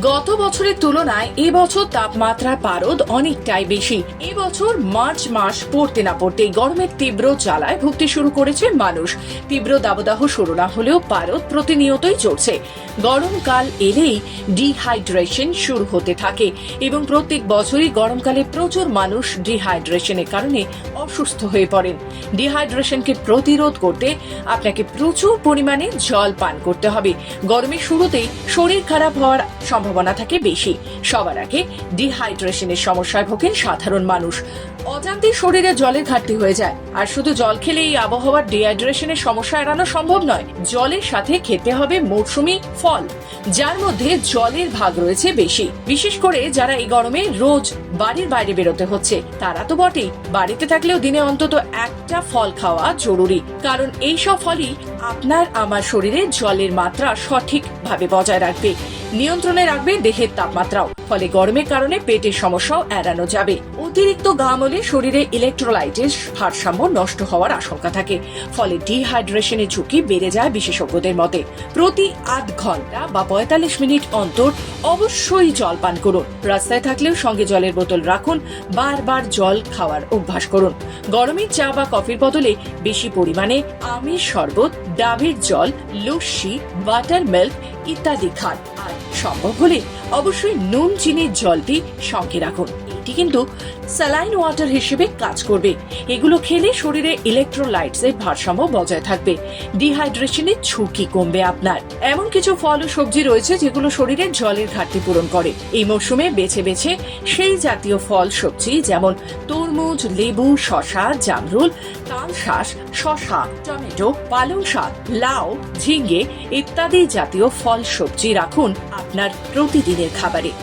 গত বছরের তুলনায় এবছর তাপমাত্রার পারদ অনেকটাই বেশি। এবছর মার্চ মাস পড়তে না পড়তেই গরমের তীব্র জ্বালায় ভুগতে শুরু করেছে মানুষ। তীব্র দাবদাহ শুরু না হলেও পারদ প্রতিনিয়তই চড়ছে। গরমকাল এলেই ডিহাইড্রেশন শুরু হতে থাকে এবং প্রত্যেক বছরই গরমকালে প্রচুর মানুষ ডিহাইড্রেশনের কারণে অসুস্থ হয়ে পড়েন। ডিহাইড্রেশনকে প্রতিরোধ করতে আপনাকে প্রচুর পরিমাণে জল পান করতে হবে। গরমের শুরুতেই শরীর খারাপ হওয়ার সম্ভাবনা থাকে বেশি। সবার আগে ডিহাইড্রেশনের সমস্যায় ভোগেন সাধারণ মানুষ। অজান্তে শরীরে জলের ঘাটতি হয়ে যায়, আর শুধু জল খেলে এই আবহাওয়ার ডিহাইড্রেশনের সমস্যা এড়ানো সম্ভব নয়। জলের সাথে খেতে হবে মৌসুমী ফল, যার মধ্যে জলের ভাগ রয়েছে বেশি। বিশেষ করে যারা এই গরমে রোজ বাড়ির বাইরে বেরোতে হচ্ছে তারা তো বটেই, বাড়িতে থাকলেও দিনে অন্তত একটা ফল খাওয়া জরুরি, কারণ এই সব ফলই আপনার আমার শরীরে জলের মাত্রা সঠিকভাবে বজায় রাখবে, নিয়ন্ত্রণে রাখবে দেহের তাপমাত্রাও। ফলে গরমের কারণে পেটের সমস্যাও এড়ানো যাবে। অতিরিক্ত ঘাম হলে শরীরে ইলেকট্রোলাইটের ভারসাম্য নষ্ট হওয়ার আশঙ্কা থাকে, ফলে ডিহাইড্রেশনের ঝুঁকি বেড়ে যায় বিশেষজ্ঞদের মতে। প্রতি আধ ঘন্টা বা 45 মিনিট অন্তর অবশ্যই জল পান করুন। রাস্তায় থাকলেও সঙ্গে জলের বোতল রাখুন। বারবার জল খাওয়ার অভ্যাস করুন। গরমের চা বা কফির বদলে বেশি পরিমাণে আমের শরবত, ডাবের জল, লস্যি, বাটার মিল্ক ইত্যাদি খান। আর সম্ভব হলে অবশ্যই নুন চিনির জলটি সঙ্গে রাখুন। এটি কিন্তু স্যালাইন ওয়াটার হিসেবে কাজ করবে। এগুলো খেলে শরীরে ইলেকট্রোলাইটস এর ভারসাম্য বজায় থাকবে, ডিহাইড্রেশনের ঝুঁকি কমবে আপনার। এমন কিছু ফল ও সবজি রয়েছে যেগুলো শরীরে জলের ঘাটতি পূরণ করে। এই মরশুমে বেছে বেছে সেই জাতীয় ফল সবজি যেমন তরমুজ, লেবু, শসা, জামরুল, তালশাঁস, শসা, টমেটো, পালং শাক, লাউ, ঝিঙ্গে ইত্যাদি জাতীয় ফল সবজি রাখুন আপনার প্রতিদিনের খাবারে।